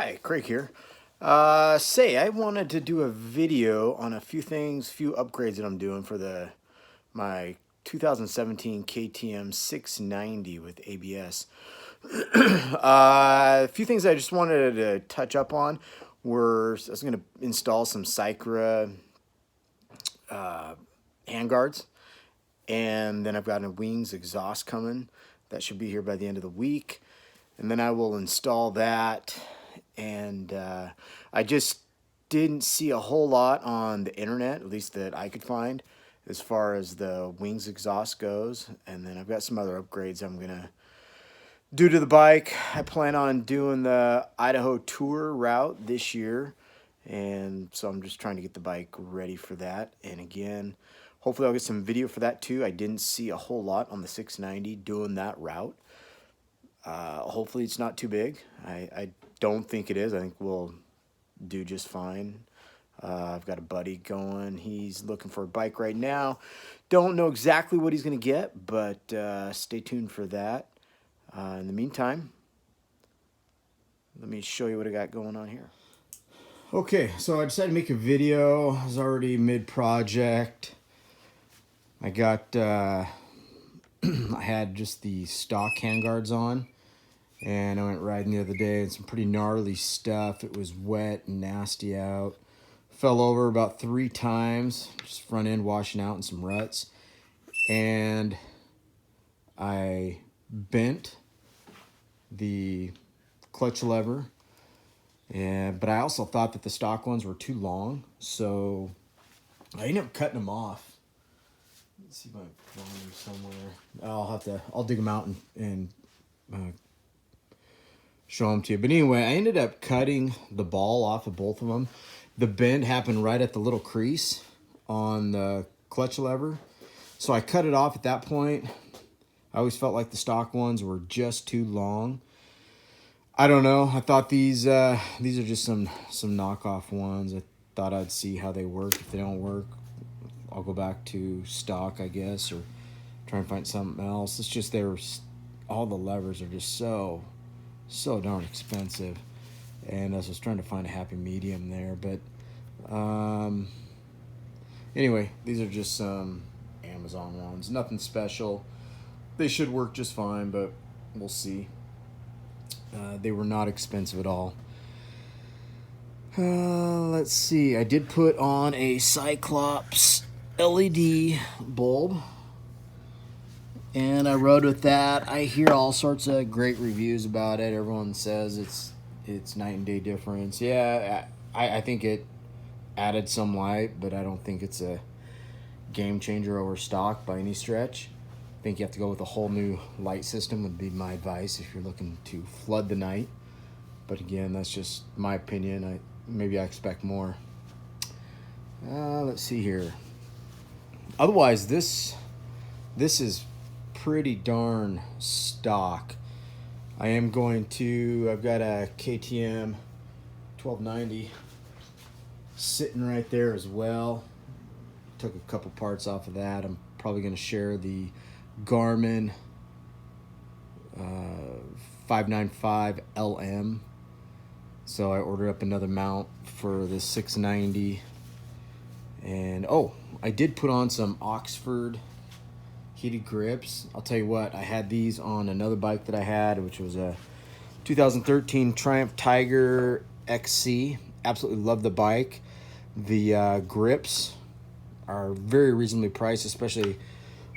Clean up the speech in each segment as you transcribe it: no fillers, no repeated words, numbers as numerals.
Hi, Craig here. I wanted to do a video on a few things, few upgrades that I'm doing for my 2017 KTM 690 with ABS. A few things I just wanted to touch up on were I was going to install some Cycra handguards, and then I've got a wings exhaust coming that should be here by the end of the week, and then I will install that. And I just didn't see a whole lot on the internet, at least that I could find, as far as the wings exhaust goes. And then I've got some other upgrades I'm gonna do to the bike. I plan on doing the Idaho tour route this year, and so I'm just trying to get the bike ready for that. And again, hopefully I'll get some video for that too. I didn't see a whole lot on the 690 doing that route. Hopefully it's not too big. I don't think it is. I think we'll do just fine. I've got a buddy going. He's looking for a bike right now. Don't know exactly what he's going to get, but stay tuned for that. In the meantime, let me show you what I got going on here. Okay, so I decided to make a video. I was already mid-project. I got, I had just the stock handguards on. And I went riding the other day and some pretty gnarly stuff. It was wet and nasty out. Fell over about 3 times, just front end washing out in some ruts. And I bent the clutch lever. But I also thought that the stock ones were too long. So I ended up cutting them off. Let's see if I can find them somewhere. I'll dig them out and show them to you. But anyway, I ended up cutting the ball off of both of them. The bend happened right at the little crease on the clutch lever. So I cut it off at that point. I always felt like the stock ones were just too long. I don't know. I thought these are just some knockoff ones. I thought I'd see how they work. If they don't work, I'll go back to stock, I guess, or try and find something else. It's just all the levers are just so darn expensive, and I was trying to find a happy medium there. But anyway, these are just some Amazon ones, nothing special. They should work just fine, but we'll see. They were not expensive at all. Let's see, I did put on a Cyclops LED bulb, and I rode with that. I hear all sorts of great reviews about it. Everyone says it's night and day difference. Yeah, I think it added some light, but I don't think it's a game changer over stock by any stretch. I think you have to go with a whole new light system would be my advice if you're looking to flood the night. But again, that's just my opinion. Maybe I expect more. Let's see here. Otherwise, this is pretty darn stock. I've got a KTM 1290 sitting right there as well. Took a couple parts off of that. I'm probably going to share the Garmin 595 LM. So I ordered up another mount for the 690. And I did put on some Oxford heated grips. I'll tell you what, I had these on another bike that I had, which was a 2013 Triumph Tiger XC. Absolutely love the bike. The grips are very reasonably priced, especially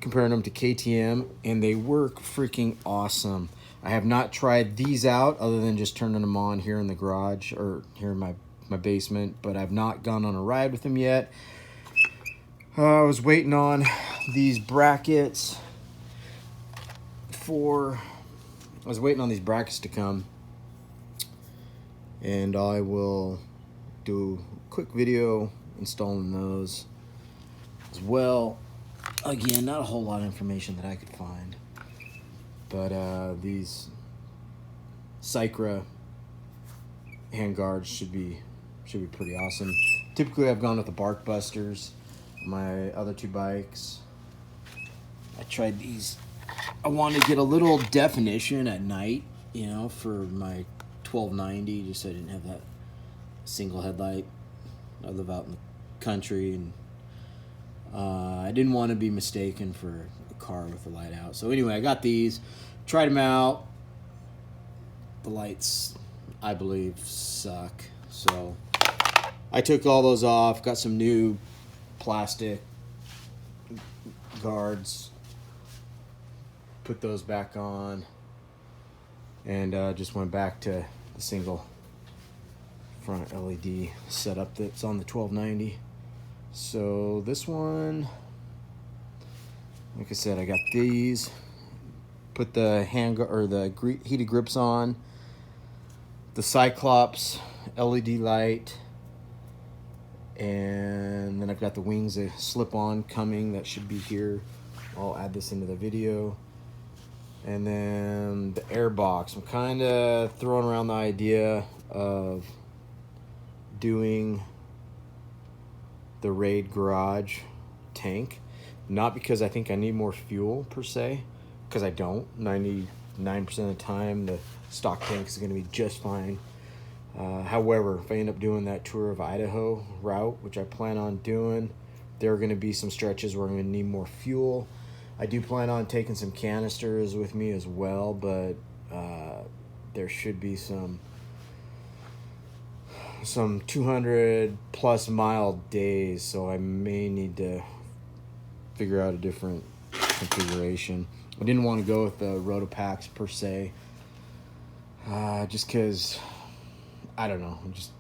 comparing them to KTM, and they work freaking awesome. I have not tried these out other than just turning them on here in the garage or here in my basement, but I've not gone on a ride with them yet. I was waiting on these brackets to come, and I will do a quick video installing those as well. Again, not a whole lot of information that I could find, but these Cycra handguards should be pretty awesome. Typically, I've gone with the Bark Busters. My other 2 bikes, I tried these. I wanted to get a little definition at night, for my 1290 just so I didn't have that single headlight. I live out in the country, and I didn't want to be mistaken for a car with the light out. So anyway, I got these, tried them out. The lights, I believe, suck. So I took all those off, got some new plastic guards, put those back on, and just went back to the single front LED setup that's on the 1290. So this one, like I said, I got these, put the heated grips on, the Cyclops LED light, and then I've got the wings that slip on coming that should be here. I'll add this into the video. And then the air box. I'm kind of throwing around the idea of doing the Raid Garage tank. Not because I think I need more fuel per se, because I don't. 99% of the time the stock tank is going to be just fine. However, if I end up doing that tour of Idaho route, which I plan on doing, there are going to be some stretches where I'm going to need more fuel. I do plan on taking some canisters with me as well, but there should be some 200 plus mile days, so I may need to figure out a different configuration. I didn't want to go with the Rotopacks per se, just because, I don't know, it just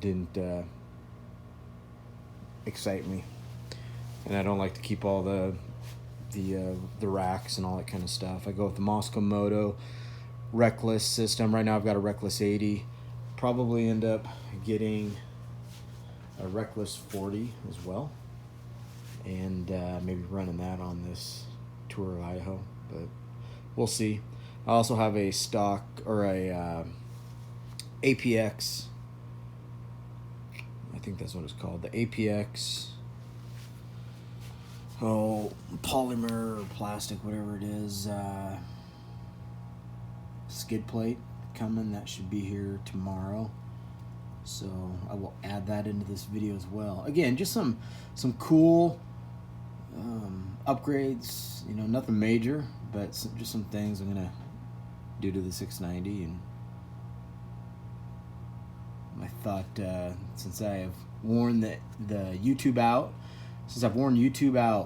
didn't excite me. And I don't like to keep all the racks and all that kind of stuff. I go with the Moscow Moto Reckless system. Right now I've got a Reckless 80. Probably end up getting a Reckless 40 as well, and maybe running that on this tour of Idaho, but we'll see. I also have a stock, or a APX, I think that's what it's called, the APX polymer or plastic, whatever it is, skid plate coming. That should be here tomorrow, so I will add that into this video as well. Again, just some cool upgrades, you know, nothing major, but just some things I'm gonna do to the 690. And I thought, since I have worn the YouTube out,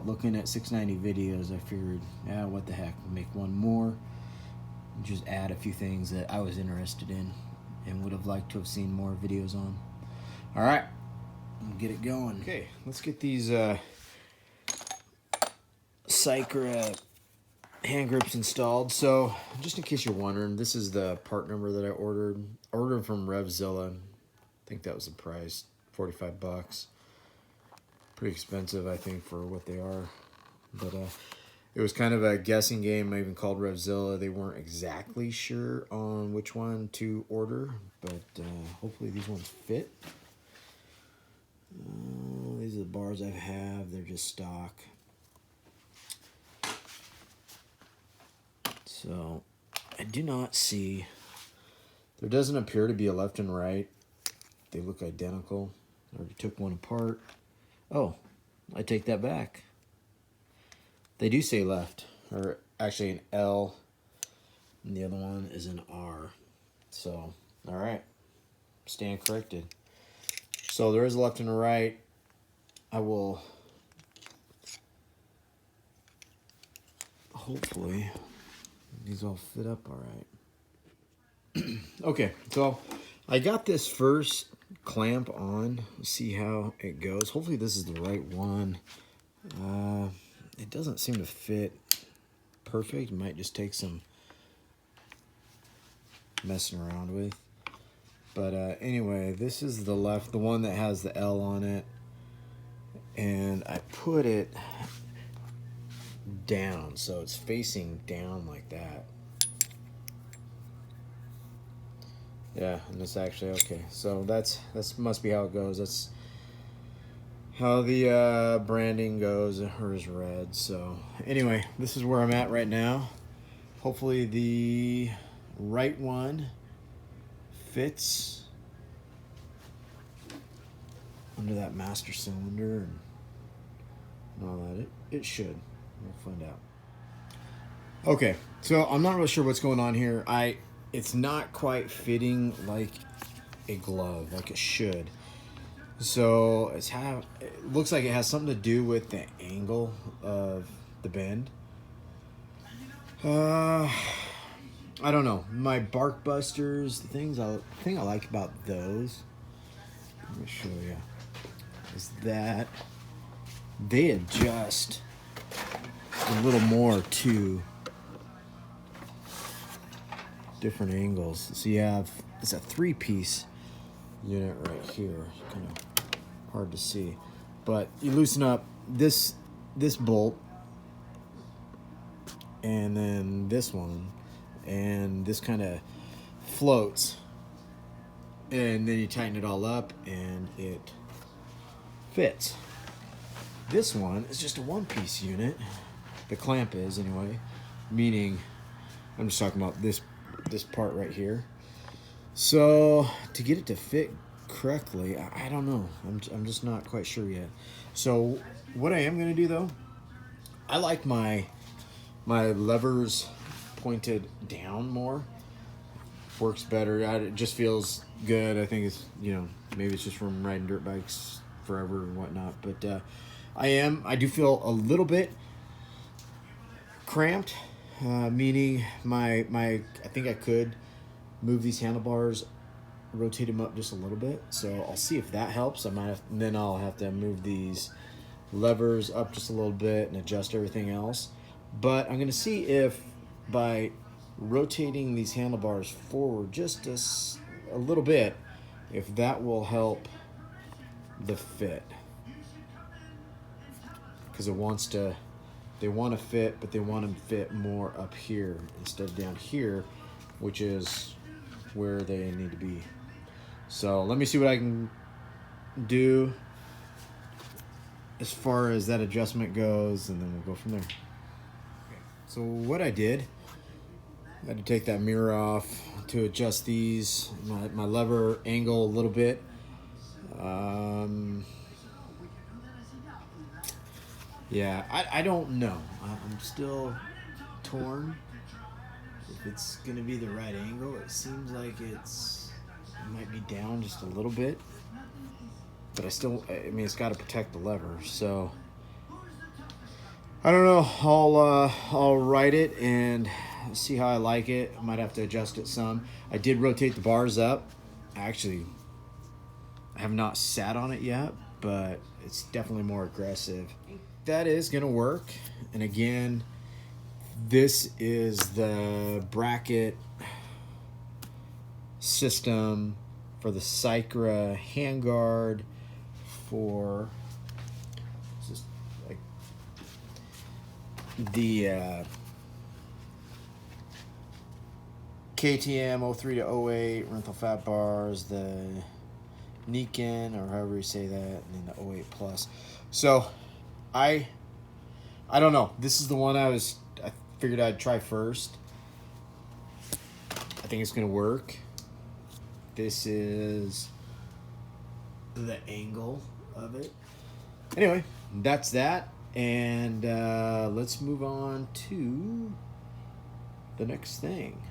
looking at 690 videos, I figured, yeah, what the heck, make one more, just add a few things that I was interested in and would have liked to have seen more videos on. All right, we'll get it going. Okay, let's get these Cycra hand grips installed. So just in case you're wondering, this is the part number that I ordered. I ordered from RevZilla. I think that was the price, 45 bucks. Pretty expensive, I think, for what they are. But it was kind of a guessing game. I even called RevZilla. They weren't exactly sure on which one to order, but hopefully these ones fit. These are the bars I have. They're just stock. So I do not see, there doesn't appear to be a left and right. They look identical. I already took one apart. Oh, I take that back. They do say left, or actually an L, and the other one is an R. So, all right, stand corrected. So there is a left and a right. I will hopefully these all fit up all right. Okay, so I got this first clamp on. Let's see how it goes. Hopefully this is the right one. It doesn't seem to fit perfect. It might just take some messing around with. But anyway, this is the one that has the L on it. And I put it down, so it's facing down like that. Yeah, and it's actually okay. So that's must be how it goes. That's how the branding goes, or is red. So anyway, this is where I'm at right now. Hopefully the right one fits under that master cylinder and all that. It should. We'll find out. Okay, so I'm not really sure what's going on here. It's not quite fitting like a glove, like it should. So it looks like it has something to do with the angle of the bend. I don't know. My bark busters, the thing I like about those, let me show you, is that they adjust a little more to different angles. So you have, it's a 3-piece unit right here. Kind of hard to see, but you loosen up this bolt and then this one, and this kind of floats, and then you tighten it all up and it fits. This one is just a 1-piece unit. The clamp is, anyway, meaning I'm just talking about this part right here. So to get it to fit correctly, I don't know. I'm just not quite sure yet. So what I am going to do, though, I like my levers pointed down more. Works better. It just feels good. I think it's, maybe it's just from riding dirt bikes forever and whatnot. But I do feel a little bit cramped, meaning I think I could move these handlebars, rotate them up just a little bit. So I'll see if that helps. Then I'll have to move these levers up just a little bit and adjust everything else. But I'm going to see if by rotating these handlebars forward just a little bit, if that will help the fit. Because they want to fit, but they want to fit more up here instead of down here, which is where they need to be. So let me see what I can do as far as that adjustment goes, and then we'll go from there. Okay. So what I did, I had to take that mirror off to adjust these, my lever angle a little bit. Yeah, I don't know. I'm still torn if it's gonna be the right angle. It seems like it might be down just a little bit, but I mean, it's got to protect the lever. So I don't know. I'll write it and see how I like it. I might have to adjust it some. I did rotate the bars up. Actually, I have not sat on it yet, but it's definitely more aggressive. That is gonna work. And again, this is the bracket system for the Cycra handguard for just like the KTM 03 to 08 Renthal fat bars, the Niken, or however you say that, and then the 08 plus. So I don't know. This is the one I figured I'd try first. I think it's gonna work. This is the angle of it. Anyway, that's that, and let's move on to the next thing.